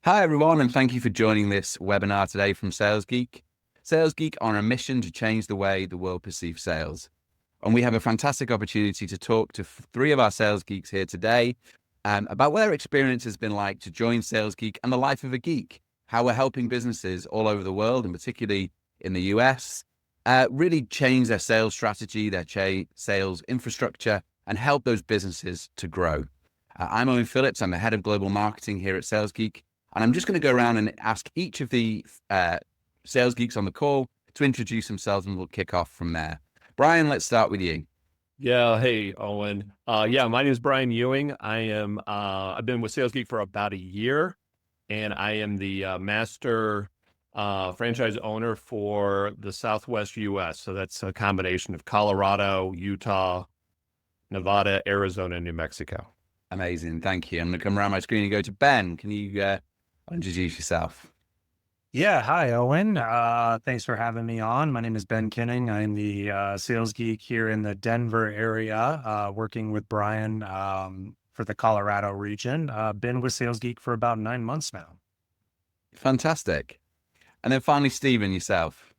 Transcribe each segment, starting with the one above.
Hi, everyone, and thank you for joining this webinar today from Sales Geek. Sales Geek are on a mission to change the way the world perceives sales. And we have a fantastic opportunity to talk to three of our Sales Geeks here today about what their experience has been like to join Sales Geek and the life of a geek, how we're helping businesses all over the world, and particularly in the US, really change their sales strategy, their sales infrastructure, and help those businesses to grow. I'm Owen Phillips. I'm the head of global marketing here at Sales Geek. And I'm just going to go around and ask each of the sales geeks on the call to introduce themselves, and we'll kick off from there. Brian, let's start with you. Yeah. Hey, Owen. My name is Brian Ewing. I've been with Sales Geek for about a year, and I am the master franchise owner for the Southwest US. So that's a combination of Colorado, Utah, Nevada, Arizona, and New Mexico. Amazing. Thank you. I'm going to come around my screen and go to Ben. Can you introduce yourself? Yeah. Hi, Owen. Thanks for having me on. My name is Ben Kinning. I'm the sales geek here in the Denver area, working with Brian for the Colorado region. Been with Sales Geek for about 9 months now. Fantastic. And then finally, Stephen, yourself.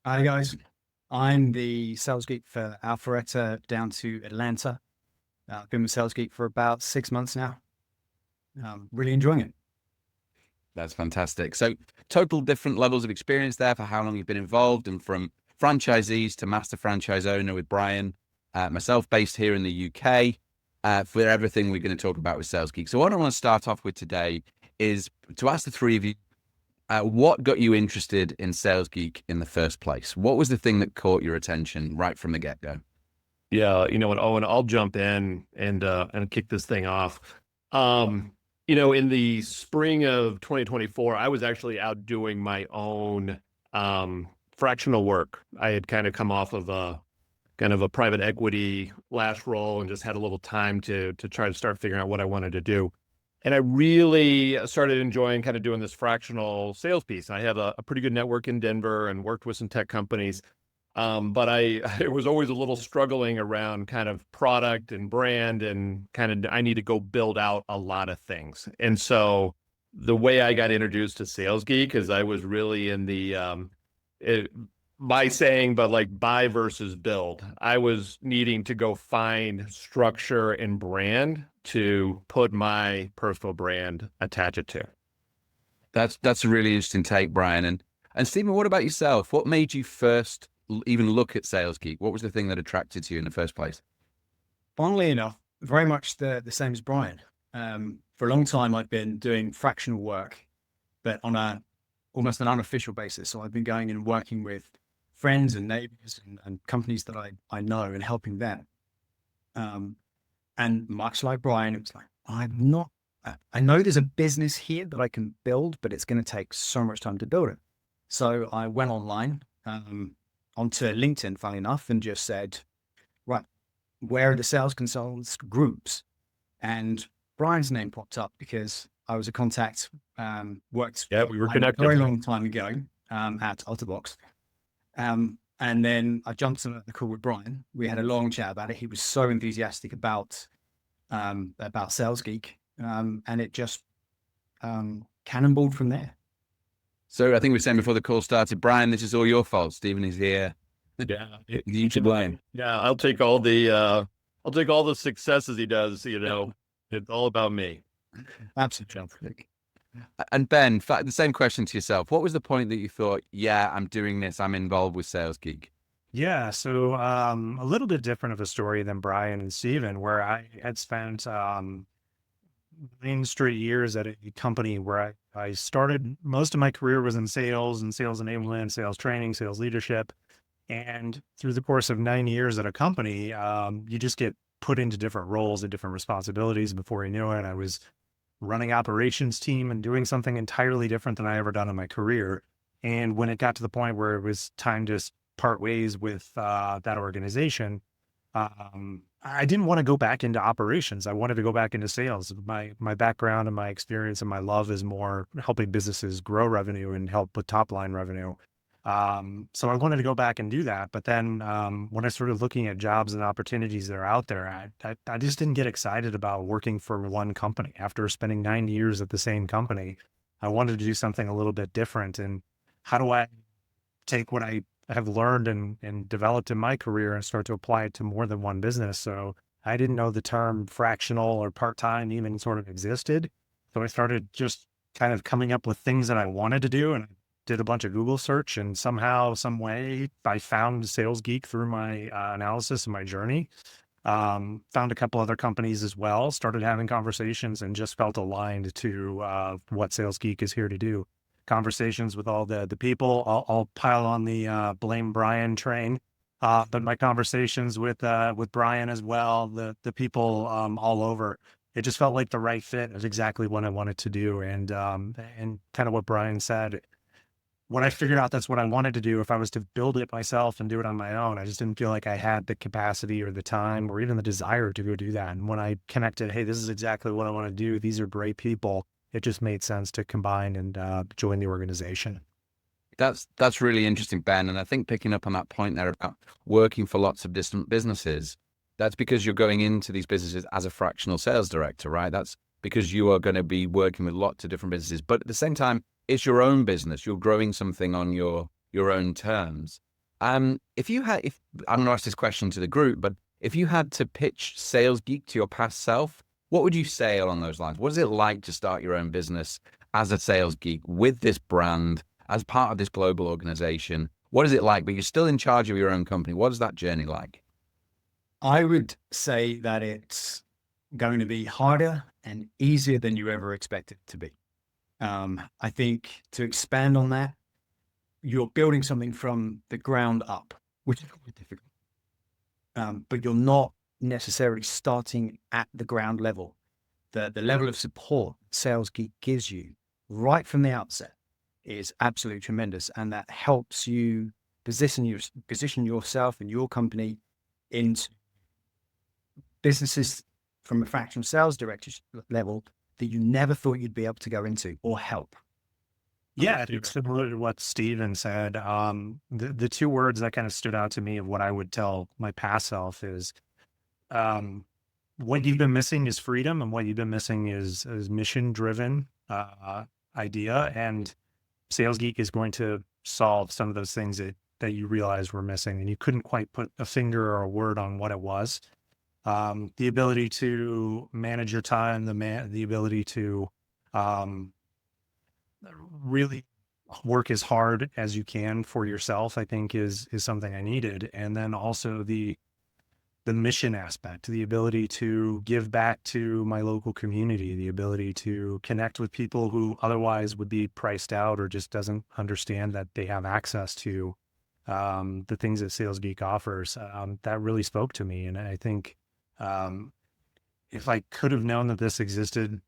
Hi, guys. I'm the sales geek for Alpharetta down to Atlanta. I've been with Sales Geek for about 6 months now. Really enjoying it. That's fantastic. So total different levels of experience there for how long you've been involved, and from franchisees to master franchise owner with Brian, myself based here in the UK, for everything we're going to talk about with Sales Geek. So what I want to start off with today is to ask the three of you, what got you interested in Sales Geek in the first place? What was the thing that caught your attention right from the get-go? Yeah, you know what, Owen, I'll jump in and kick this thing off. In the spring of 2024, I was actually out doing my own fractional work. I had kind of come off of a private equity last role and just had a little time to try to start figuring out what I wanted to do. And I really started enjoying kind of doing this fractional sales piece. I have a pretty good network in Denver and worked with some tech companies. But I was always a little struggling around kind of product and brand, and kind of I need to go build out a lot of things. And so the way I got introduced to Sales Geek is I was really in the by saying, but like buy versus build. I was needing to go find structure and brand to put my personal brand, attach it to. That's a really interesting take, Brian. And Stephen, what about yourself? What made you first even look at Sales Geek? What was the thing that attracted you in the first place? Funnily enough, very much the same as Brian. For a long time, I've been doing fractional work, but on almost an unofficial basis. So I've been going and working with friends and neighbors and companies that I know and helping them. And much like Brian, it was like, I know there's a business here that I can build, but it's going to take so much time to build it. So I went online, onto LinkedIn, funny enough, and just said, right, where are the sales consultants groups? And Brian's name popped up because I was a contact, worked we were connected a very long time ago at Otterbox. And then I jumped on the call with Brian. We had a long chat about it. He was so enthusiastic about Sales Geek, and it just cannonballed from there. So I think we were saying before the call started, Brian, this is all your fault. Stephen is here. Yeah, you should blame. Yeah, I'll take all the successes he does. It's all about me. Absolutely. And Ben, the same question to yourself. What was the point that you thought, yeah, I'm doing this, I'm involved with Sales Geek? Yeah. So a little bit different of a story than Brian and Stephen, where I had spent 9 straight years at a company where I started. Most of my career was in sales and sales enablement, sales training, sales leadership. And through the course of 9 years at a company, you just get put into different roles and different responsibilities. Before you knew it, I was running operations team and doing something entirely different than I ever done in my career. And when it got to the point where it was time to part ways with that organization, I didn't want to go back into operations. I wanted to go back into sales. My background and my experience and my love is more helping businesses grow revenue and help with top line revenue. So I wanted to go back and do that. But then when I started looking at jobs and opportunities that are out there, I just didn't get excited about working for one company. After spending 9 years at the same company, I wanted to do something a little bit different. And how do I take what I have learned and developed in my career and start to apply it to more than one business? So I didn't know the term fractional or part-time even sort of existed. So I started just kind of coming up with things that I wanted to do, and I did a bunch of Google search, and somehow, some way, I found Sales Geek through my analysis and my journey. Found a couple other companies as well, started having conversations, and just felt aligned to what Sales Geek is here to do. Conversations with all the people. I'll pile on the blame Brian train. But my conversations with Brian as well, the people all over, it just felt like the right fit. It was exactly what I wanted to do. And kind of what Brian said, when I figured out that's what I wanted to do, if I was to build it myself and do it on my own, I just didn't feel like I had the capacity or the time or even the desire to go do that. And when I connected, hey, this is exactly what I want to do, these are great people, it just made sense to combine and join the organization. That's really interesting, Ben. And I think picking up on that point there about working for lots of different businesses, that's because you're going into these businesses as a fractional sales director, right? That's because you are going to be working with lots of different businesses. But at the same time, it's your own business. You're growing something on your own terms. I'm going to ask this question to the group, but if you had to pitch Sales Geek to your past self, what would you say along those lines? What is it like to start your own business as a sales geek with this brand, as part of this global organization? What is it like? But you're still in charge of your own company. What is that journey like? I would say that it's going to be harder and easier than you ever expected it to be. I think to expand on that, you're building something from the ground up, which is quite difficult. But you're not necessarily starting at the ground level. The level of support Sales Geek gives you right from the outset is absolutely tremendous, and that helps you position yourself and your company into businesses from a fractional sales director level that you never thought you'd be able to go into or help. Yeah, it's similar to what Steven said. The two words that kind of stood out to me of what I would tell my past self is, what you've been missing is freedom, and what you've been missing is mission-driven idea. And Sales Geek is going to solve some of those things that you realized were missing, and you couldn't quite put a finger or a word on what it was. The ability to manage your time, the ability to really work as hard as you can for yourself, I think is something I needed. And then also the mission aspect, the ability to give back to my local community, the ability to connect with people who otherwise would be priced out or just doesn't understand that they have access to the things that Sales Geek offers. That really spoke to me. And I think if I could have known that this existed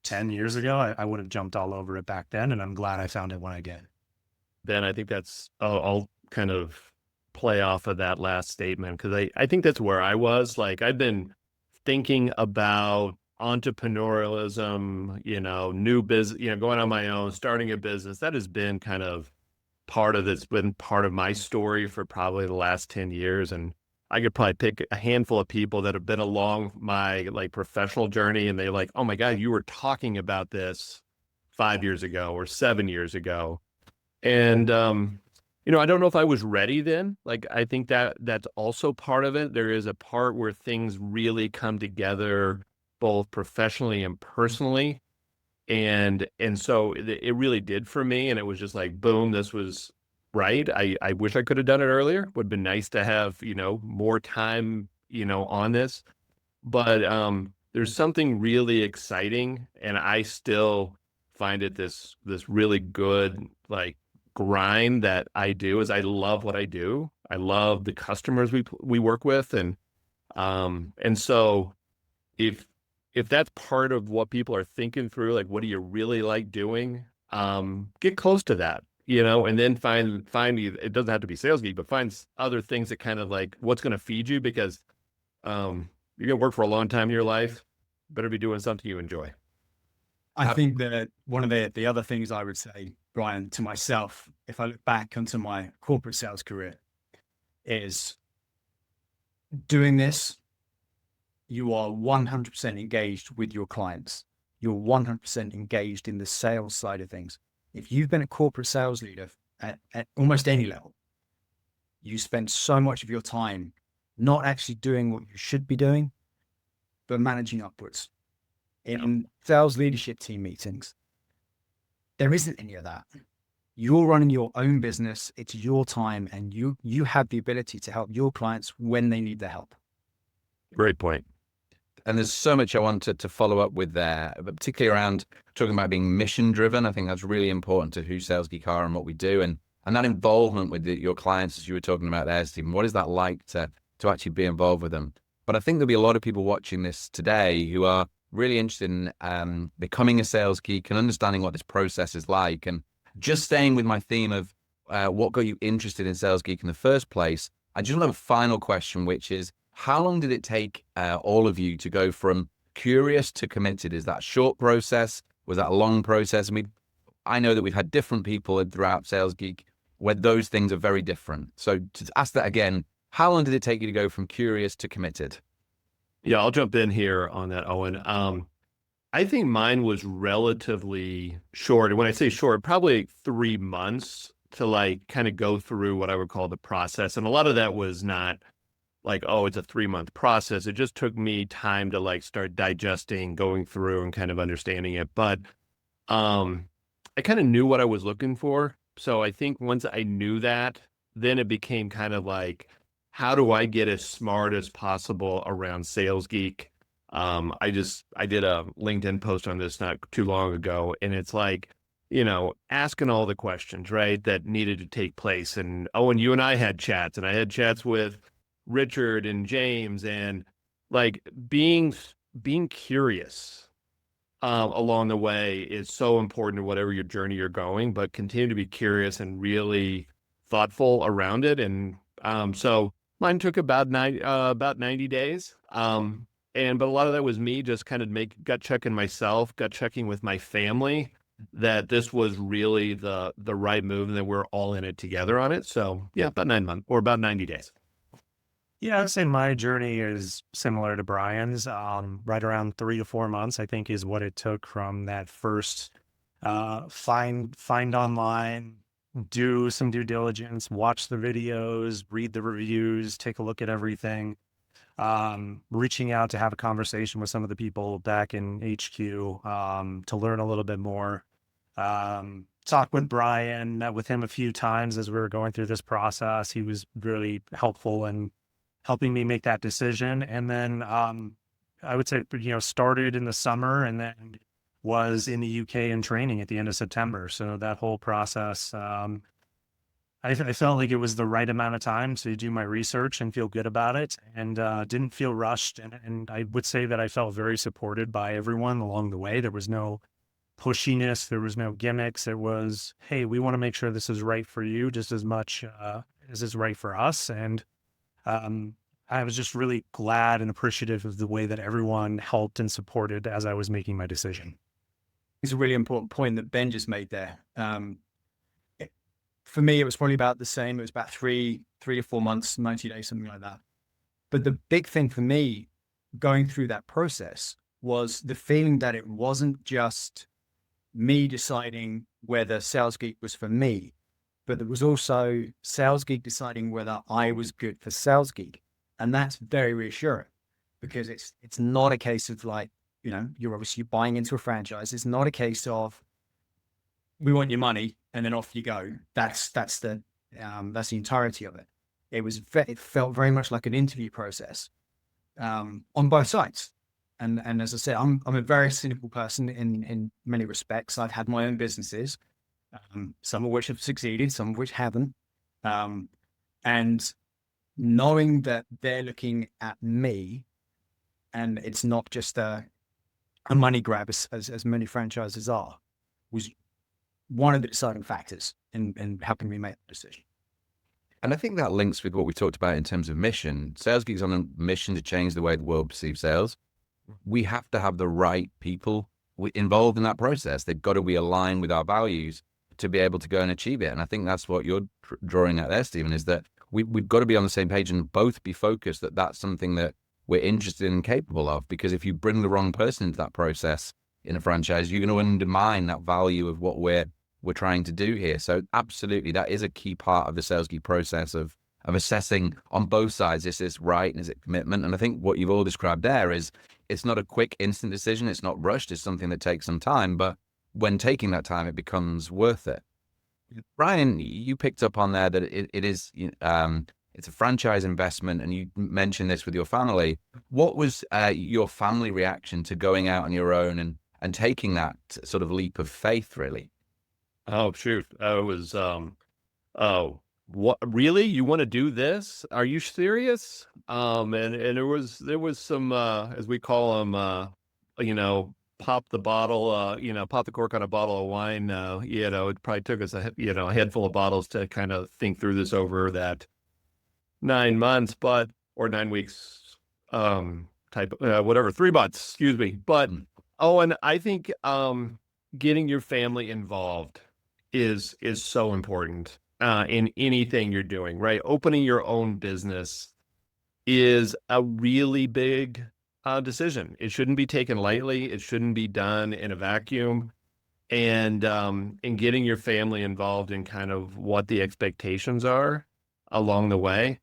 10 years ago, I would have jumped all over it back then. And I'm glad I found it when I did. Ben, I think I'll kind of play off of that last statement, because I think that's where I was. Like, I've been thinking about entrepreneurialism, new business, going on my own, starting a business. That has been kind of part of my story for probably the last 10 years. And I could probably pick a handful of people that have been along my professional journey, and they're like, oh my God, you were talking about this 5 years ago or 7 years ago. And, I don't know if I was ready then. Like, I think that's also part of it. There is a part where things really come together, both professionally and personally. And so it really did for me. And it was just like, boom, this was right. I wish I could have done it earlier. Would have been nice to have, more time, on this. But there's something really exciting, and I still find it this really good, grind that I do. Is I love what I do. I love the customers we work with. And so if that's part of what people are thinking through, like, what do you really like doing? Get close to that, and then find it doesn't have to be Sales Geek, but find other things that kind of what's going to feed you, because you're going to work for a long time in your life. Better be doing something you enjoy. I think that one of the other things I would say, Brian, to myself, if I look back onto my corporate sales career, is doing this, you are 100% engaged with your clients. you're 100% engaged in the sales side of things. If you've been a corporate sales leader at almost any level, you spend so much of your time not actually doing what you should be doing, but managing upwards. In sales leadership team meetings, there isn't any of that. You're running your own business. It's your time, and you have the ability to help your clients when they need the help. Great point. And there's so much I wanted to follow up with there, but particularly around talking about being mission driven. I think that's really important to who Sales Geek are and what we do. And that involvement with your clients, as you were talking about there, Stephen, what is that like to actually be involved with them? But I think there'll be a lot of people watching this today who are really interested in becoming a sales geek and understanding what this process is like. And just staying with my theme of what got you interested in Sales Geek in the first place, I just want to have a final question, which is, how long did it take all of you to go from curious to committed? Is that a short process? Was that a long process? I mean, I know that we've had different people throughout Sales Geek where those things are very different. So to ask that again, how long did it take you to go from curious to committed? Yeah, I'll jump in here on that, Owen. I think mine was relatively short. And when I say short, probably like 3 months to like kind of go through what I would call the process. And a lot of that was not like, oh, it's a 3-month process. It just took me time to like start digesting, going through and kind of understanding it. But I kind of knew what I was looking for. So I think once I knew that, then it became kind of like, how do I get as smart as possible around Sales Geek? I did a LinkedIn post on this not too long ago, and it's like, asking all the questions, right, that needed to take place. And Owen, you and I had chats, and I had chats with Richard and James, and like being curious along the way is so important to whatever your journey you're going, but continue to be curious and really thoughtful around it. And so mine took about 90 days. But a lot of that was me just kind of gut checking myself, gut checking with my family that this was really the right move and that we're all in it together on it. So yeah, about 9 months or about 90 days. Yeah, I'd say my journey is similar to Brian's. Right around 3 to 4 months, I think, is what it took from that first find online, do some due diligence, watch the videos, read the reviews, take a look at everything, reaching out to have a conversation with some of the people back in HQ to learn a little bit more. Talk with Brian, met with him a few times as we were going through this process. He was really helpful in helping me make that decision. And then I would say, started in the summer and then was in the UK in training at the end of September. So that whole process, I felt like it was the right amount of time to do my research and feel good about it, and didn't feel rushed. And I would say that I felt very supported by everyone along the way. There was no pushiness. There was no gimmicks. It was, hey, we want to make sure this is right for you just as much as it's right for us. And I was just really glad and appreciative of the way that everyone helped and supported as I was making my decision. It's a really important point that Ben just made there. For me, it was probably about the same. It was about 3 to 4 months, 90 days, something like that. But the big thing for me going through that process was the feeling that it wasn't just me deciding whether Sales Geek was for me, but there was also Sales Geek deciding whether I was good for Sales Geek. And that's very reassuring because it's not a case of like, you're obviously buying into a franchise. It's not a case of, we want your money and then off you go. That's the entirety of it. It felt very much like an interview process on both sides. And as I said, I'm a very cynical person in many respects. I've had my own businesses, some of which have succeeded, some of which haven't. And knowing that they're looking at me and it's not just a money grab as many franchises are, was one of the deciding factors in helping me make that decision. And I think that links with what we talked about in terms of mission. Sales Geek's on a mission to change the way the world perceives sales. We have to have the right people involved in that process. They've got to be aligned with our values to be able to go and achieve it. And I think that's what you're drawing at there, Stephen, is that we've got to be on the same page and both be focused that that's something that we're interested in and capable of. Because if you bring the wrong person into that process, in a franchise, you're going to undermine that value of what we're trying to do here. So absolutely, that is a key part of the sales geek process of assessing on both sides, is this right and is it commitment? And I think what you've all described there is it's not a quick instant decision, it's not rushed, it's something that takes some time, but when taking that time, it becomes worth it. Brian, you picked up on there that it is it's a franchise investment, and you mentioned this with your family. What was your family reaction to going out on your own and taking that sort of leap of faith, really? Oh, shoot. It was, oh, what, really? You want to do this? Are you serious? And there was some, as we call them, pop the bottle, pop the cork on a bottle of wine. It probably took us a handful of bottles to kind of think through this over that 9 months, or 9 weeks, whatever, 3 months, excuse me. But, and I think, getting your family involved is so important in anything you're doing, right? Opening your own business is a really big decision. It shouldn't be taken lightly. It shouldn't be done in a vacuum. And getting your family involved in kind of what the expectations are along the way.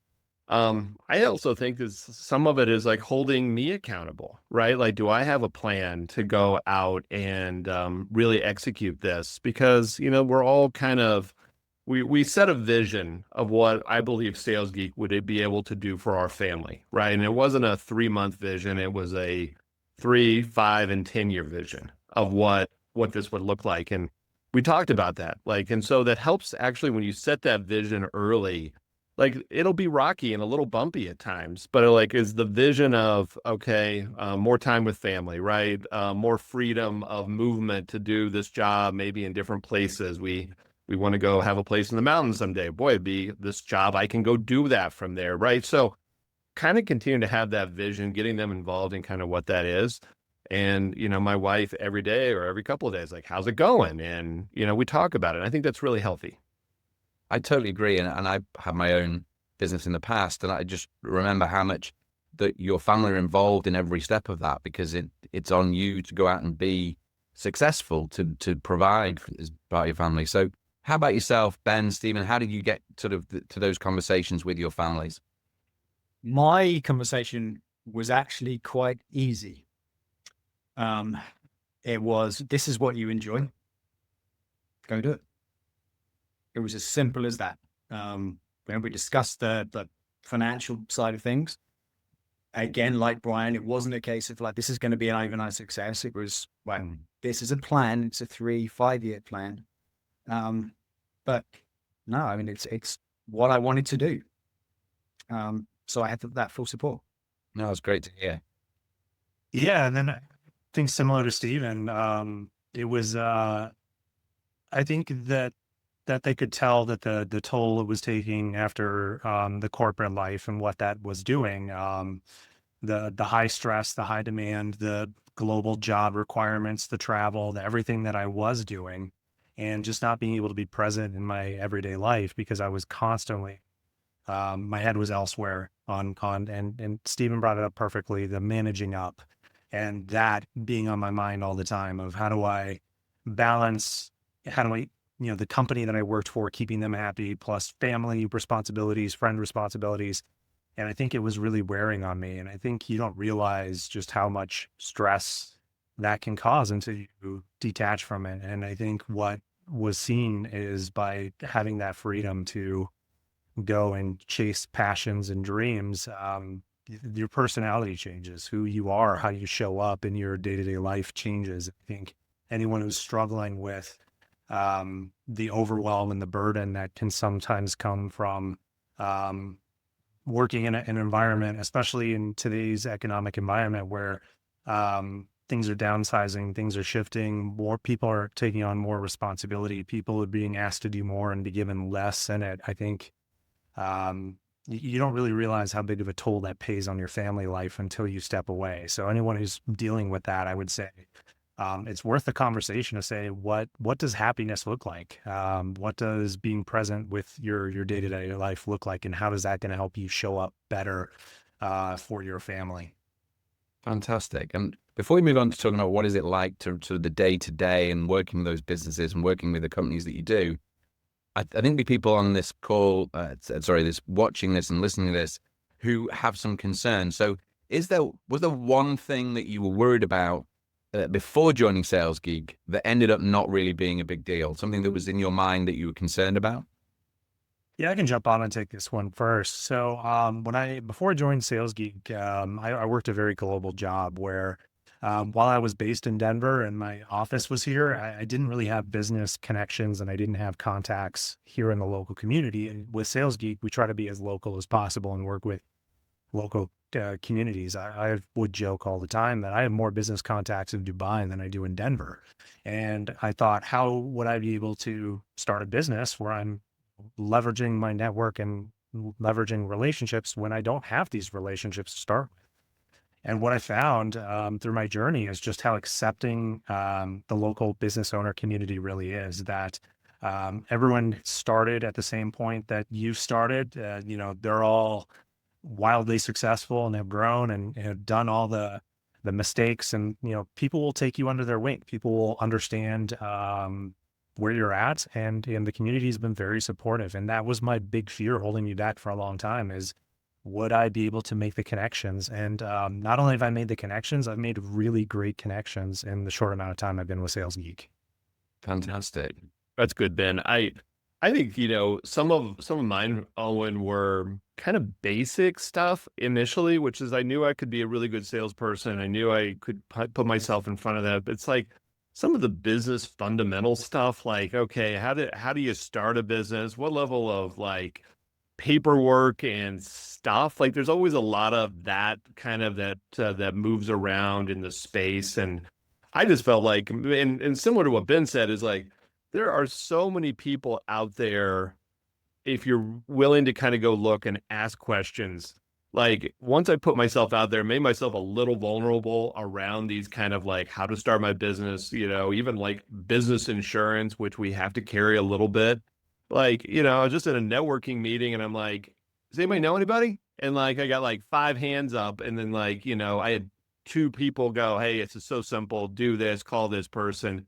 I also think some of it is like holding me accountable, right? Like, do I have a plan to go out and really execute this? Because, we're all kind of, we set a vision of what I believe Sales Geek would be able to do for our family, right? And it wasn't a 3-month vision. It was a 3, 5, and 10-year vision of what this would look like. And we talked about that. And so that helps actually when you set that vision early. It'll be rocky and a little bumpy at times, but is the vision of, okay, more time with family, right? More freedom of movement to do this job, maybe in different places. We want to go have a place in the mountains someday. Boy, it'd be this job. I can go do that from there, right? So kind of continue to have that vision, getting them involved in kind of what that is. And, my wife every day or every couple of days, how's it going? And, we talk about it. I think that's really healthy. I totally agree. And I have my own business in the past, and I just remember how much that your family are involved in every step of that, because it's on you to go out and be successful, to provide as part of your family. So how about yourself, Ben, Stephen? How did you get sort of to those conversations with your families? My conversation was actually quite easy. It was, this is what you enjoy. Go do it. It was as simple as that. When we discussed the financial side of things, again, like Brian, it wasn't a case of this is going to be an overnight success. It was, this is a plan. It's a 3-5 year plan. But no, I mean, it's what I wanted to do. So I had that full support. No, it's great to hear. Yeah. And then I think similar to Stephen, it was, I think that they could tell that the toll it was taking after the corporate life and what that was doing, the high stress, the high demand, the global job requirements, the travel, everything that I was doing, and just not being able to be present in my everyday life because I was constantly, my head was elsewhere and Stephen brought it up perfectly, the managing up and that being on my mind all the time of how do I balance, the company that I worked for, keeping them happy, plus family responsibilities, friend responsibilities. And I think it was really wearing on me. And I think you don't realize just how much stress that can cause until you detach from it. And I think what was seen is by having that freedom to go and chase passions and dreams, your personality changes, who you are, how you show up in your day-to-day life changes. I think anyone who's struggling with the overwhelm and the burden that can sometimes come from working in an environment, especially in today's economic environment where things are downsizing, things are shifting, more people are taking on more responsibility, people are being asked to do more and be given less in it. I think you don't really realize how big of a toll that pays on your family life until you step away. So anyone who's dealing with that, I would say, it's worth the conversation to say, what does happiness look like? What does being present with your day-to-day life look like? And how is that going to help you show up better for your family? Fantastic. And before we move on to talking about what is it like to the day to day and working with those businesses and working with the companies that you do, I think the people on this call, this watching this and listening to this, who have some concern. So, was there one thing that you were worried about before joining Sales Geek that ended up not really being a big deal? Something that was in your mind that you were concerned about? Yeah, I can jump on and take this one first. So, before I joined Sales Geek, I worked a very global job where, while I was based in Denver and my office was here, I didn't really have business connections and I didn't have contacts here in the local community. And with Sales Geek, we try to be as local as possible and work with local communities. I would joke all the time that I have more business contacts in Dubai than I do in Denver. And I thought, how would I be able to start a business where I'm leveraging my network and leveraging relationships when I don't have these relationships to start with? And what I found through my journey is just how accepting the local business owner community really is. That everyone started at the same point that you started. They're all wildly successful and have grown and have done all the mistakes. And people will take you under their wing. People will understand where you're at, and the community has been very supportive. And that was my big fear holding me back for a long time, is would I be able to make the connections? And not only have I made the connections, I've made really great connections in the short amount of time I've been with Sales Geek. Fantastic. That's good, Ben. I think, some of mine, Owen, were kind of basic stuff initially, which is I knew I could be a really good salesperson. I knew I could put myself in front of that. But it's like some of the business fundamental stuff, like, okay, how do you start a business? What level of like paperwork and stuff? Like, there's always a lot of that kind of that moves around in the space. And I just felt like, and similar to what Ben said, is like, there are so many people out there, if you're willing to kind of go look and ask questions. Like, once I put myself out there, made myself a little vulnerable around these kind of like how to start my business, even like business insurance, which we have to carry a little bit. Like, I was just in a networking meeting and I'm like, does anybody know anybody? And like, I got like 5 hands up, and then like, I had 2 people go, hey, it's so simple. Do this, call this person.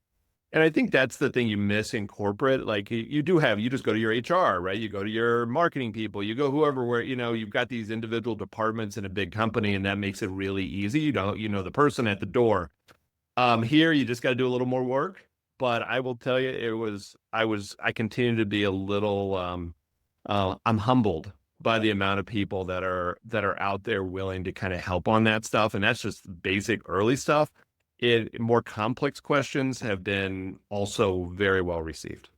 And I think that's the thing you miss in corporate. Like, you just go to your HR, right? You go to your marketing people, you go whoever, where, you've got these individual departments in a big company, and that makes it really easy. You know the person at the door. Here, you just got to do a little more work. But I will tell you, I continue to be a little, I'm humbled by the amount of people that are out there willing to kind of help on that stuff. And that's just basic early stuff. More complex questions have been also very well received.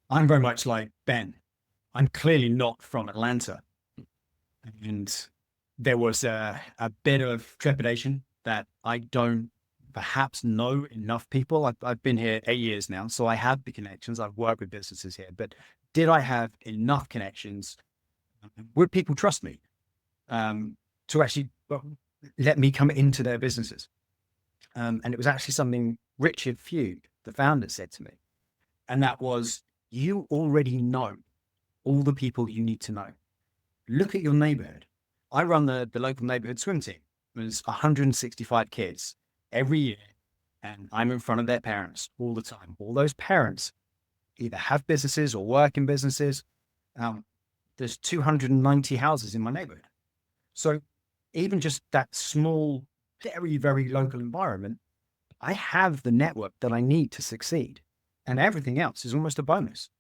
I'm very much like Ben. I'm clearly not from Atlanta. And there was a bit of trepidation that I don't perhaps know enough people. I've been here 8 years now, so I have the connections. I've worked with businesses here, but did I have enough connections? Would people trust me to actually let me come into their businesses? And it was actually something Richard Few, the founder, said to me. And that was, you already know all the people you need to know. Look at your neighborhood. I run the local neighborhood swim team. There's 165 kids every year, and I'm in front of their parents all the time. All those parents either have businesses or work in businesses. There's 290 houses in my neighborhood. So even just that small, very, very local environment, I have the network that I need to succeed. And everything else is almost a bonus.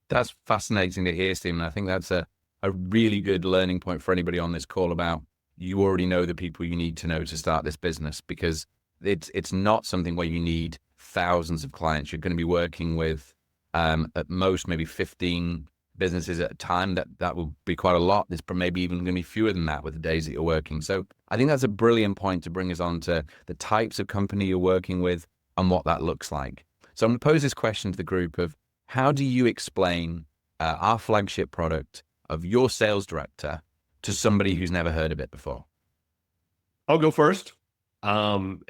That's fascinating to hear, Stephen. I think that's a really good learning point for anybody on this call about you already know the people you need to know to start this business, because it's not something where you need thousands of clients. You're going to be working with at most maybe 15 businesses at a time. That will be quite a lot. There's maybe even going to be fewer than that with the days that you're working. So I think that's a brilliant point to bring us on to the types of company you're working with and what that looks like. So I'm going to pose this question to the group of, how do you explain our flagship product of your sales director to somebody who's never heard of it before? I'll go first. When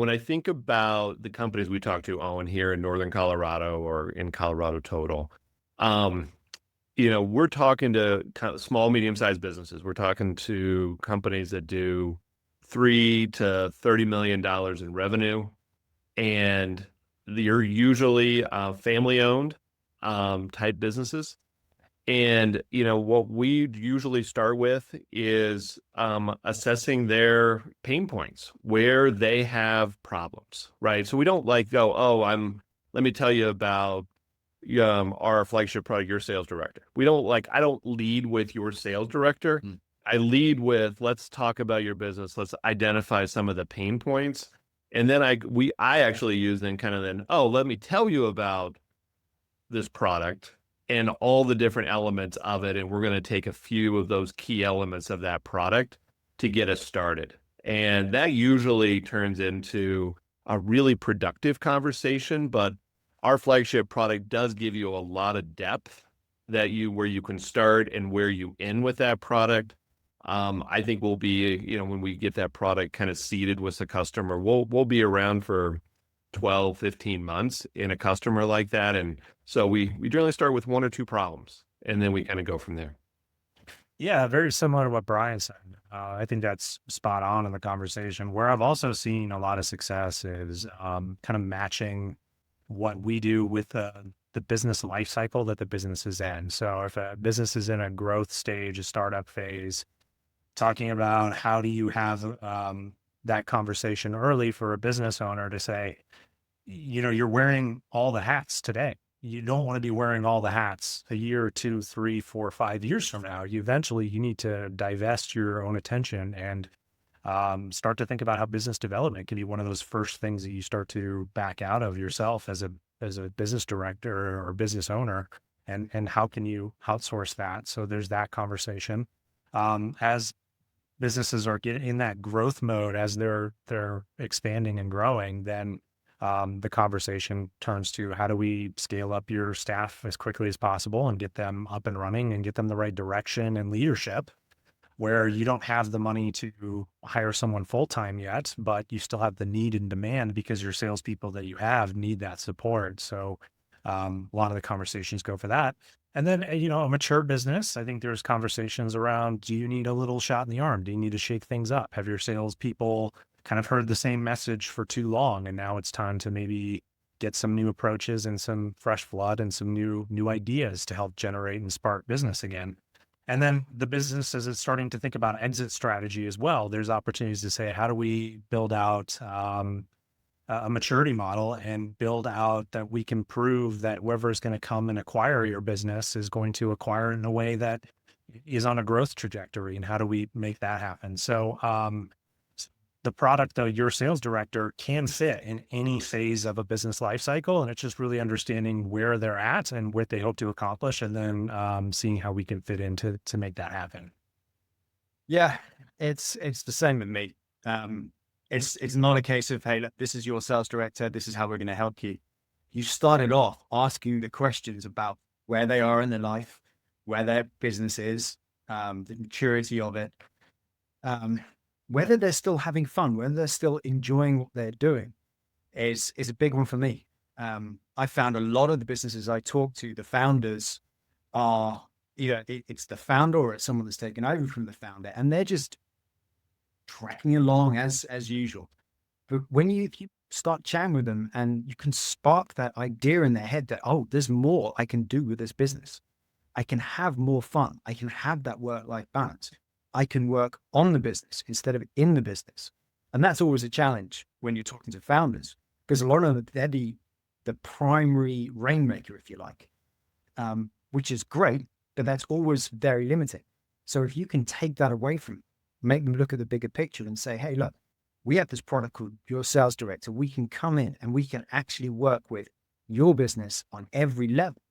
I think about the companies we talk to, Owen, here in Northern Colorado or in Colorado total, we're talking to kind of small, medium-sized businesses. We're talking to companies that do $3 to $30 million in revenue, and you're usually family owned type businesses. And, what we usually start with is assessing their pain points, where they have problems, right? So we don't go, let me tell you about our flagship product, your sales director. I don't lead with your sales director. I lead with, let's talk about your business. Let's identify some of the pain points. And then I actually use let me tell you about this product and all the different elements of it. And we're going to take a few of those key elements of that product to get us started. And that usually turns into a really productive conversation, but our flagship product does give you a lot of depth where you can start and where you end with that product. I think we'll be, when we get that product kind of seated with the customer, we'll be around for 12, 15 months in a customer like that. And so we generally start with one or two problems, and then we kind of go from there. Yeah, very similar to what Brian said. I think that's spot on in the conversation. Where I've also seen a lot of success is kind of matching what we do with the business life cycle that the business is in. So if a business is in a growth stage, a startup phase, talking about how do you have that conversation early for a business owner to say, you're wearing all the hats today. You don't want to be wearing all the hats a year, 2, 3, 4, 5 years from now. You need to divest your own attention and start to think about how business development can be one of those first things that you start to back out of yourself as a business director or business owner, and how can you outsource that? So there's that conversation. As businesses are getting in that growth mode, as they're expanding and growing, then the conversation turns to how do we scale up your staff as quickly as possible and get them up and running and get them the right direction and leadership, where you don't have the money to hire someone full-time yet, but you still have the need and demand because your salespeople that you have need that support. So a lot of the conversations go for that. And then, a mature business, I think there's conversations around, do you need a little shot in the arm? Do you need to shake things up? Have your salespeople kind of heard the same message for too long, and now it's time to maybe get some new approaches and some fresh blood and some new ideas to help generate and spark business again? And then the business, as it's starting to think about exit strategy as well, there's opportunities to say, how do we build out a maturity model and build out that we can prove that whoever is going to come and acquire your business is going to acquire in a way that is on a growth trajectory, and how do we make that happen? So the product, though, your sales director can fit in any phase of a business life cycle, and it's just really understanding where they're at and what they hope to accomplish, and then seeing how we can fit in to make that happen. Yeah, it's the same with me. It's not a case of, hey, look, this is your sales director, this is how we're going to help you. You started off asking the questions about where they are in their life, where their business is, the maturity of it, whether they're still having fun, whether they're enjoying enjoying what they're doing is a big one for me. I found a lot of the businesses I talk to, the founders are either it's the founder or it's someone that's taken over from the founder, and they're just tracking along as usual. But when you start chatting with them and you can spark that idea in their head that, oh, there's more I can do with this business. I can have more fun. I can have that work-life balance. I can work on the business instead of in the business. And that's always a challenge when you're talking to founders, because a lot of them, they're the primary rainmaker, if you like, which is great, but that's always very limiting. So if you can take that away from them, make them look at the bigger picture and say, hey, look, we have this product called your sales director. We can come in and we can actually work with your business on every level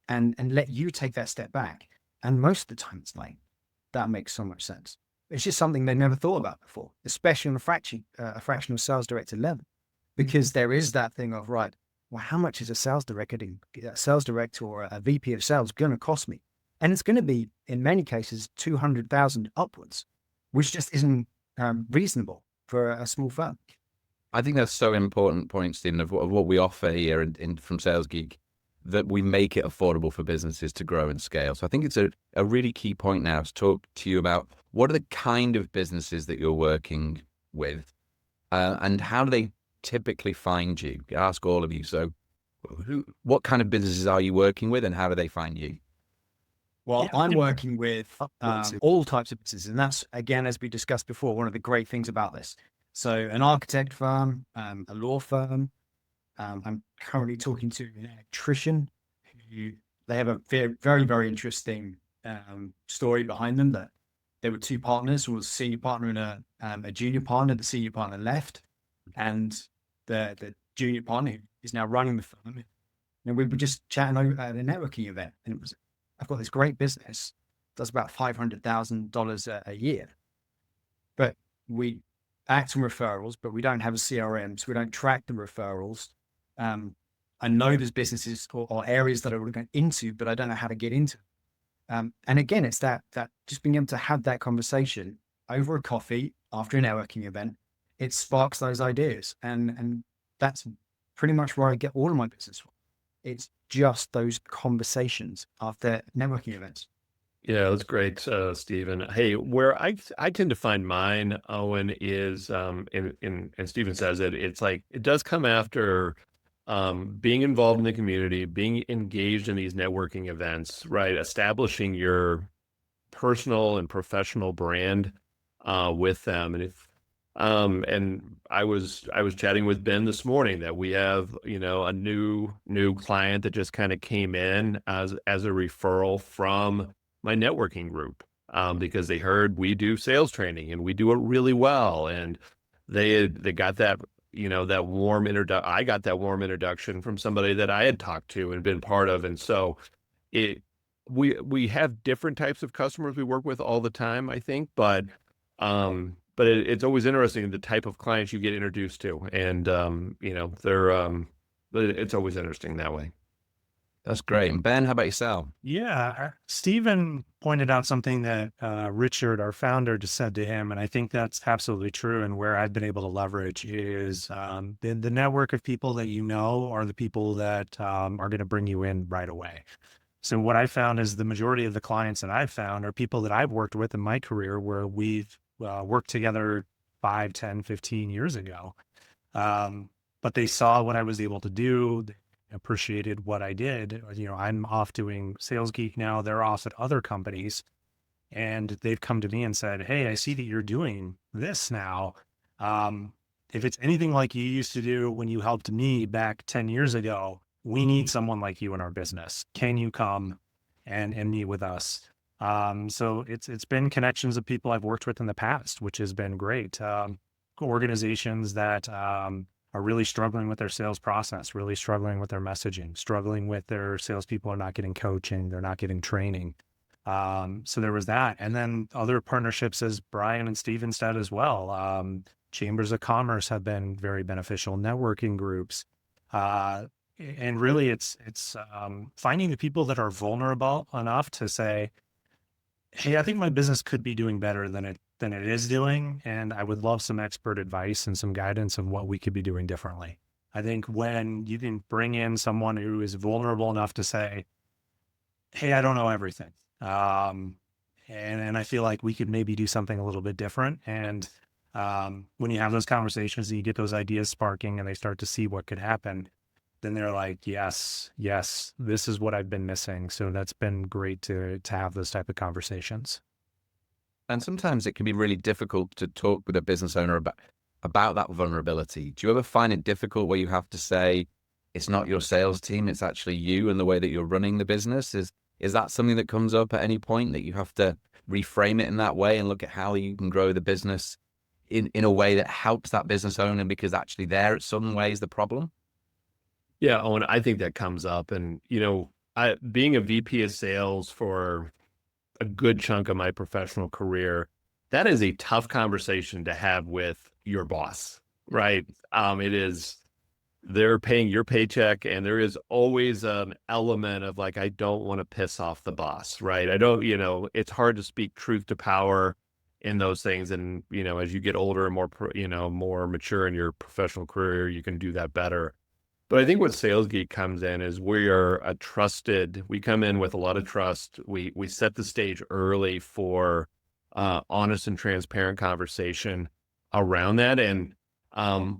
and let you take that step back. And most of the time it's like, that makes so much sense. It's just something they never thought about before, especially on a fractional sales director level, because there is that thing of, right, well, how much is a sales director or a VP of sales going to cost me? And it's going to be, in many cases, 200,000 upwards, which just isn't reasonable for a small firm. I think that's so important point, Stephen, of what we offer here from Sales Geek, that we make it affordable for businesses to grow and scale. So I think it's a really key point now to talk to you about what are the kind of businesses that you're working with, and how do they typically find you? I ask all of you. So what kind of businesses are you working with, and how do they find you? Well, Yeah. I'm working with Let's see. all types of businesses, and that's, again, as we discussed before, one of the great things about this. So an architect firm, a law firm. I'm currently talking to an electrician who, they have a very, very, very interesting story behind them, that there were two partners, was a senior partner and a junior partner. The senior partner left, and the junior partner, who is now running the firm, and we were just chatting over at a networking event, and it was, I've got this great business, does about $500,000 a year, but we act on referrals, but we don't have a CRM, so we don't track the referrals. I know there's businesses or areas that I want to go into, but I don't know how to get into. And again, it's that just being able to have that conversation over a coffee after a networking event, it sparks those ideas, and that's pretty much where I get all of my business from. It's just those conversations after networking events. Yeah, that's great, Stephen. Hey, where I tend to find mine, Owen, is and Stephen says it. It's like it does come after being involved in the community, being engaged in these networking events, right? Establishing your personal and professional brand with them. And I was chatting with Ben this morning that we have, a new client that just kind of came in as a referral from my networking group, because they heard we do sales training and we do it really well, and they got that, that warm I got that warm introduction from somebody that I had talked to and been part of. And so we have different types of customers we work with all the time, I think, but it's always interesting the type of clients you get introduced to, and it's always interesting that way. That's great. And Ben, how about yourself? Yeah, Stephen pointed out something that Richard, our founder, just said to him, and I think that's absolutely true. And where I've been able to leverage is the network of people that you know are the people that are going to bring you in right away. So what I found is the majority of the clients that I've found are people that I've worked with in my career, where we've worked together 5, 10, 15 years ago. But they saw what I was able to do. They appreciated what I did. I'm off doing Sales Geek now. They're off at other companies, and they've come to me and said, "Hey, I see that you're doing this now. If it's anything like you used to do when you helped me back 10 years ago, we need someone like you in our business. Can you come and meet with us?" So it's been connections of people I've worked with in the past, which has been great. Organizations that are really struggling with their sales process, really struggling with their messaging, struggling with their salespeople are not getting coaching, they're not getting training. So there was that. And then other partnerships, as Brian and Steven said as well. Chambers of commerce have been very beneficial, networking groups. And really it's finding the people that are vulnerable enough to say, "Hey, I think my business could be doing better than it is doing, and I would love some expert advice and some guidance on what we could be doing differently." I think when you can bring in someone who is vulnerable enough to say, "Hey, I don't know everything. And I feel like we could maybe do something a little bit different." And when you have those conversations and you get those ideas sparking and they start to see what could happen, then they're like, yes, this is what I've been missing. So that's been great to have those type of conversations. And sometimes it can be really difficult to talk with a business owner about that vulnerability. Do you ever find it difficult where you have to say, it's not your sales team, it's actually you and the way that you're running the business? Is that something that comes up at any point, that you have to reframe it in that way and look at how you can grow the business in a way that helps that business owner, because actually there, some way, is the problem? Yeah, Owen, I think that comes up. And, being a VP of sales for a good chunk of my professional career, that is a tough conversation to have with your boss, right? It is, they're paying your paycheck, and there is always an element of like, I don't want to piss off the boss, right? I don't, it's hard to speak truth to power in those things. And, as you get older and more mature in your professional career, you can do that better. But I think what Sales Geek comes in is we come in with a lot of trust. We set the stage early for honest and transparent conversation around that. And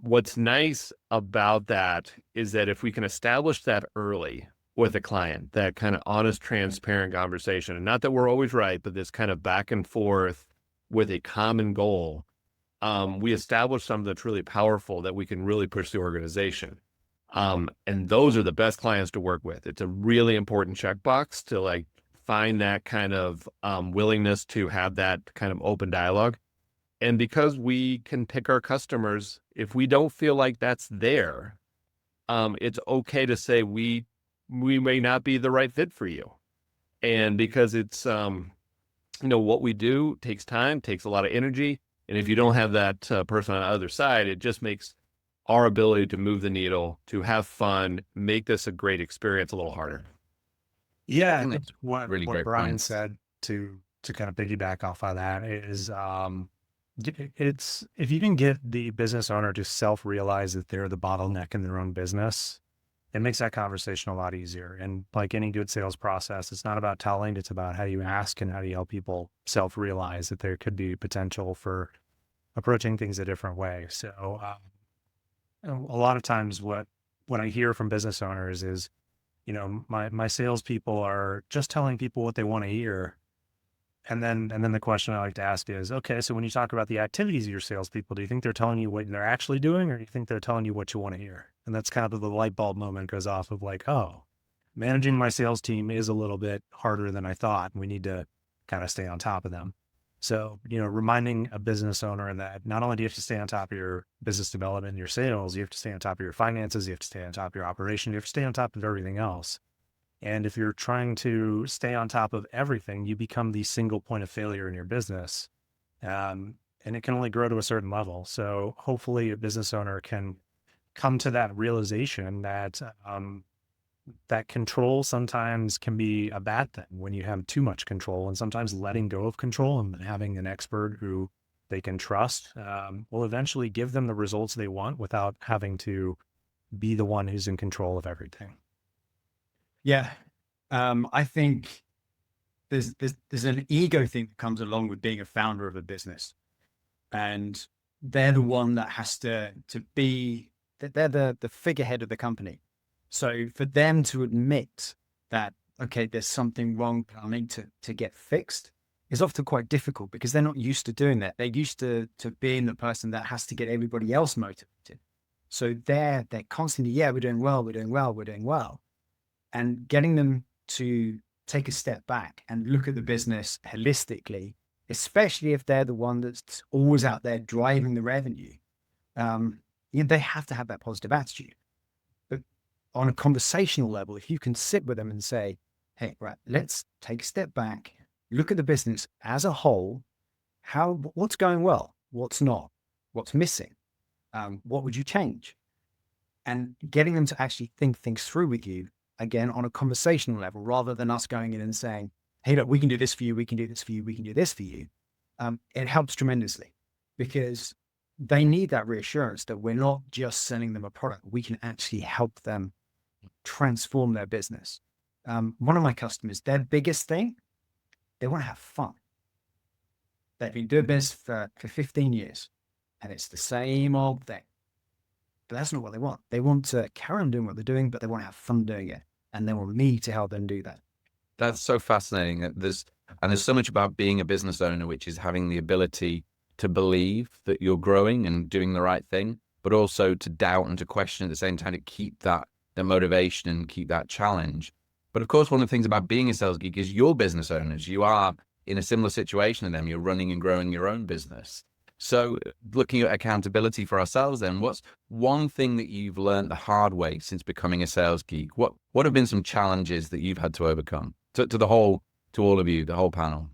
what's nice about that is that if we can establish that early with a client, that kind of honest, transparent conversation, and not that we're always right, but this kind of back and forth with a common goal, we establish something that's really powerful that we can really push the organization. And those are the best clients to work with. It's a really important checkbox to like find that kind of willingness to have that kind of open dialogue. And because we can pick our customers, if we don't feel like that's there, it's okay to say we may not be the right fit for you. And because it's, what we do takes time, takes a lot of energy. And if you don't have that person on the other side, it just makes our ability to move the needle, to have fun, make this a great experience a little harder. Yeah, think that's what really great Brian points. said to kind of piggyback off of that is it's if you can get the business owner to self-realize that they're the bottleneck in their own business, it makes that conversation a lot easier. And like any good sales process, it's not about telling, it's about how you ask and how do you help people self-realize that there could be potential for approaching things a different way. So a lot of times what I hear from business owners is, my salespeople are just telling people what they want to hear. And then the question I like to ask is, okay, so when you talk about the activities of your salespeople, do you think they're telling you what they're actually doing, or do you think they're telling you what you want to hear? And that's kind of the light bulb moment goes off of like, oh, managing my sales team is a little bit harder than I thought. We need to kind of stay on top of them. So, reminding a business owner that not only do you have to stay on top of your business development and your sales, you have to stay on top of your finances, you have to stay on top of your operation, you have to stay on top of everything else. And if you're trying to stay on top of everything, you become the single point of failure in your business. And it can only grow to a certain level. So hopefully a business owner can come to that realization that that control sometimes can be a bad thing when you have too much control, and sometimes letting go of control and having an expert who they can trust will eventually give them the results they want without having to be the one who's in control of everything. Yeah. I think there's an ego thing that comes along with being a founder of a business, and they're the one that has to be, they're the figurehead of the company. So for them to admit that, okay, there's something wrong that I need to get fixed is often quite difficult because they're not used to doing that. They're used to being the person that has to get everybody else motivated. So they're constantly, yeah, we're doing well, we're doing well, we're doing well. And getting them to take a step back and look at the business holistically, especially if they're the one that's always out there driving the revenue, they have to have that positive attitude. But on a conversational level, if you can sit with them and say, hey, right, let's take a step back, look at the business as a whole, what's going well, what's not, what's missing, what would you change? And getting them to actually think things through with you, again, on a conversational level, rather than us going in and saying, hey, look, we can do this for you, we can do this for you, we can do this for you. It helps tremendously because they need that reassurance that we're not just selling them a product. We can actually help them transform their business. One of my customers, their biggest thing, they want to have fun. They've been doing business for 15 years and it's the same old thing. But that's not what they want. They want to carry on doing what they're doing, but they want to have fun doing it. And they want me to help them do that. That's so fascinating. There's so much about being a business owner, which is having the ability to believe that you're growing and doing the right thing, but also to doubt and to question at the same time, to keep that motivation and keep that challenge. But of course, one of the things about being a sales geek is you're business owners. You are in a similar situation to them. You're running and growing your own business. So looking at accountability for ourselves then, what's one thing that you've learned the hard way since becoming a sales geek? What have been some challenges that you've had to overcome to all of you, the whole panel?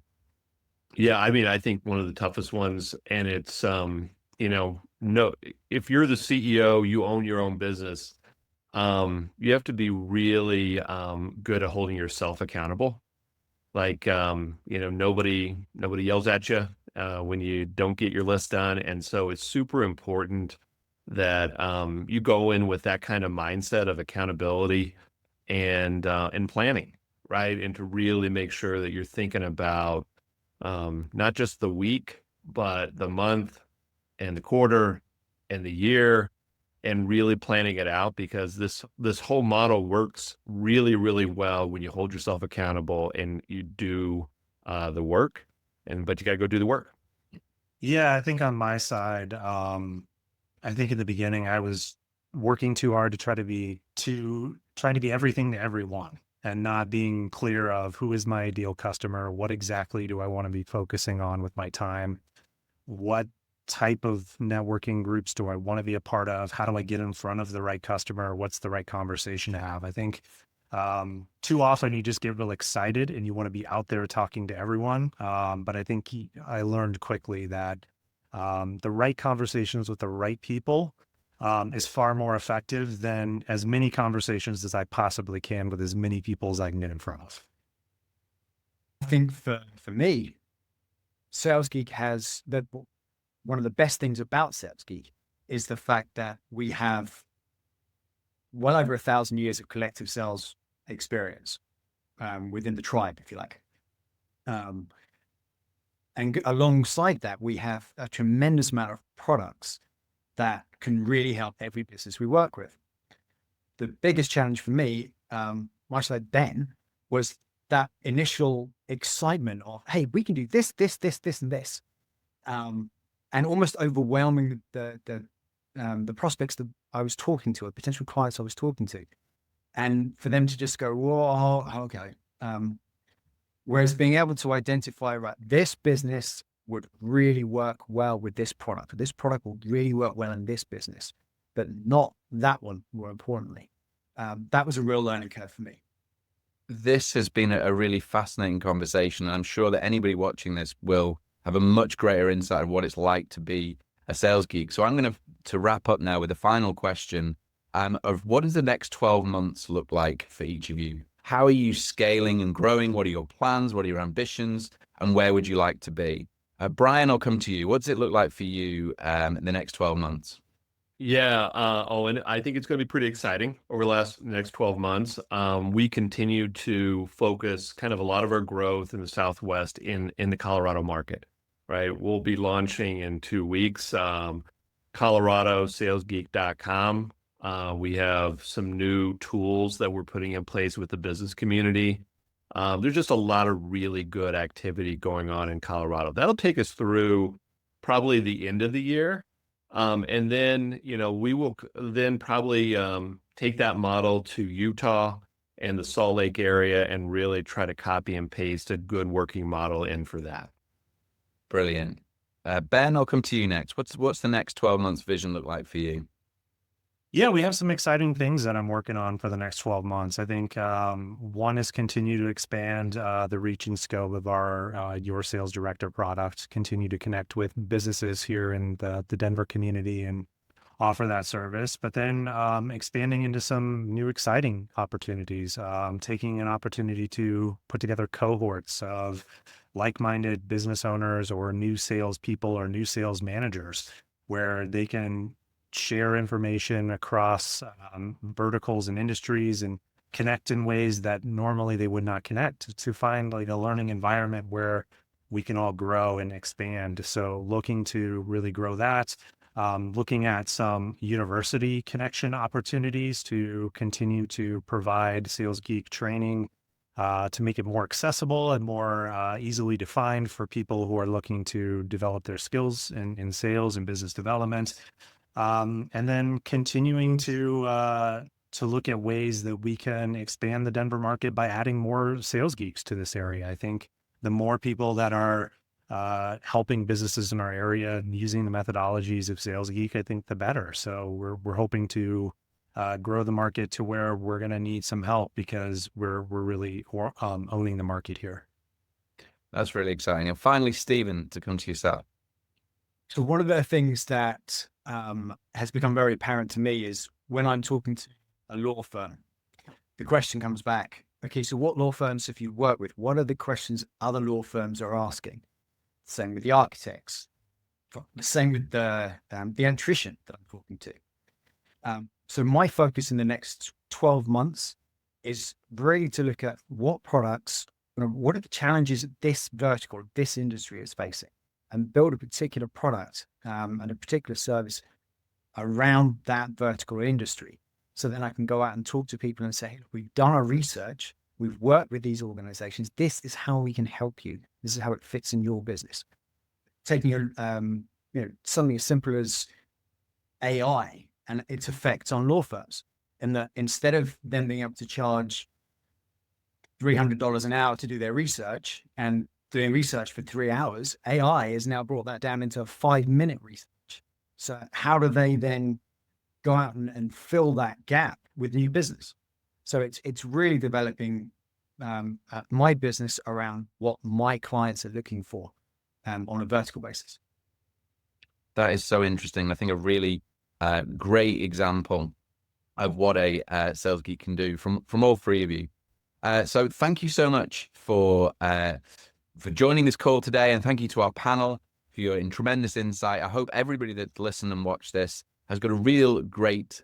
Yeah, I mean, I think one of the toughest ones, and it's, no, if you're the CEO, you own your own business, you have to be really good at holding yourself accountable. Like, nobody yells at you when you don't get your list done. And so it's super important that you go in with that kind of mindset of accountability and planning, right? And to really make sure that you're thinking about not just the week, but the month and the quarter and the year, and really planning it out, because this whole model works really, really well when you hold yourself accountable and you do the work, but you got to go do the work. Yeah, I think on my side, I think in the beginning I was working too hard to trying to be everything to everyone and not being clear of who is my ideal customer, what exactly do I want to be focusing on with my time, what type of networking groups do I want to be a part of, how do I get in front of the right customer, what's the right conversation to have. I think too often you just get real excited and you want to be out there talking to everyone. But I think I learned quickly that the right conversations with the right people is far more effective than as many conversations as I possibly can with as many people as I can get in front of. I think for me, Sales Geek has that. One of the best things about Sales Geek is the fact that we have well over 1,000 years of collective sales experience within the tribe, if you like. And alongside that, we have a tremendous amount of products that can really help every business we work with. The biggest challenge for me, much like Ben, was that initial excitement of, hey, we can do this, this, this, this, and this. And almost overwhelming the prospects that I was talking to, or potential clients I was talking to, and for them to just go, whoa, okay. Whereas being able to identify, right, this business would really work well with this product. This product will really work well in this business, but not that one, more importantly. That was a real learning curve for me. This has been a really fascinating conversation. I'm sure that anybody watching this will have a much greater insight of what it's like to be a sales geek. So I'm going to wrap up now with a final question of what does the next 12 months look like for each of you? How are you scaling and growing? What are your plans? What are your ambitions? And where would you like to be? Brian, I'll come to you. What does it look like for you in the next 12 months? Yeah, Owen, I think it's going to be pretty exciting over the next 12 months. We continue to focus kind of a lot of our growth in the Southwest in the Colorado market, right? We'll be launching in 2 weeks, ColoradoSalesGeek.com. We have some new tools that we're putting in place with the business community. There's just a lot of really good activity going on in Colorado. That'll take us through probably the end of the year. And then, we will then probably take that model to Utah and the Salt Lake area and really try to copy and paste a good working model in for that. Brilliant. Ben, I'll come to you next. What's the next 12 months vision look like for you? Yeah, we have some exciting things that I'm working on for the next 12 months. I think one is continue to expand the reach and scope of our Your Sales Director product, continue to connect with businesses here in the Denver community and offer that service. But then expanding into some new exciting opportunities, taking an opportunity to put together cohorts of like-minded business owners or new salespeople or new sales managers where they can share information across verticals and industries and connect in ways that normally they would not connect, to find like a learning environment where we can all grow and expand. So looking to really grow that, looking at some university connection opportunities to continue to provide Sales Geek training to make it more accessible and more easily defined for people who are looking to develop their skills in sales and business development. And then continuing to look at ways that we can expand the Denver market by adding more sales geeks to this area. I think the more people that are helping businesses in our area and using the methodologies of Sales Geek, I think the better. So we're hoping to grow the market to where we're going to need some help because we're really owning the market here. That's really exciting. And finally, Stephen, to come to yourself. So one of the things that has become very apparent to me is when I'm talking to a law firm, the question comes back, okay, so what law firms have you worked with? What are the questions other law firms are asking? Same with the architects, same with the electrician that I'm talking to. So my focus in the next 12 months is really to look at what products what are the challenges this vertical, this industry is facing, and build a particular product and a particular service around that vertical industry. So then I can go out and talk to people and say, hey, we've done our research, we've worked with these organizations. This is how we can help you. This is how it fits in your business. Taking something as simple as AI and its effects on law firms, and that instead of them being able to charge $300 an hour to do their research and doing research for 3 hours, AI has now brought that down into a 5-minute research. So how do they then go out and fill that gap with new business? So it's really developing my business around what my clients are looking for on a vertical basis. That is so interesting. I think a really great example of what a sales geek can do from all three of you. So thank you so much for joining this call today, and thank you to our panel for your tremendous insight. I hope everybody that's listened and watched this has got a real great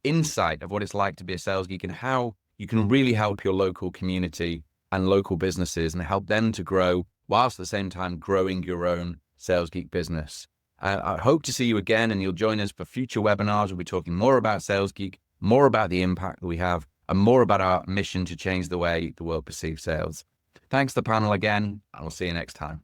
insight of what it's like to be a sales geek and how you can really help your local community and local businesses and help them to grow whilst at the same time growing your own Sales Geek business. I hope to see you again, and you'll join us for future webinars. We'll be talking more about Sales Geek, more about the impact that we have, and more about our mission to change the way the world perceives sales. Thanks to the panel again, and we'll see you next time.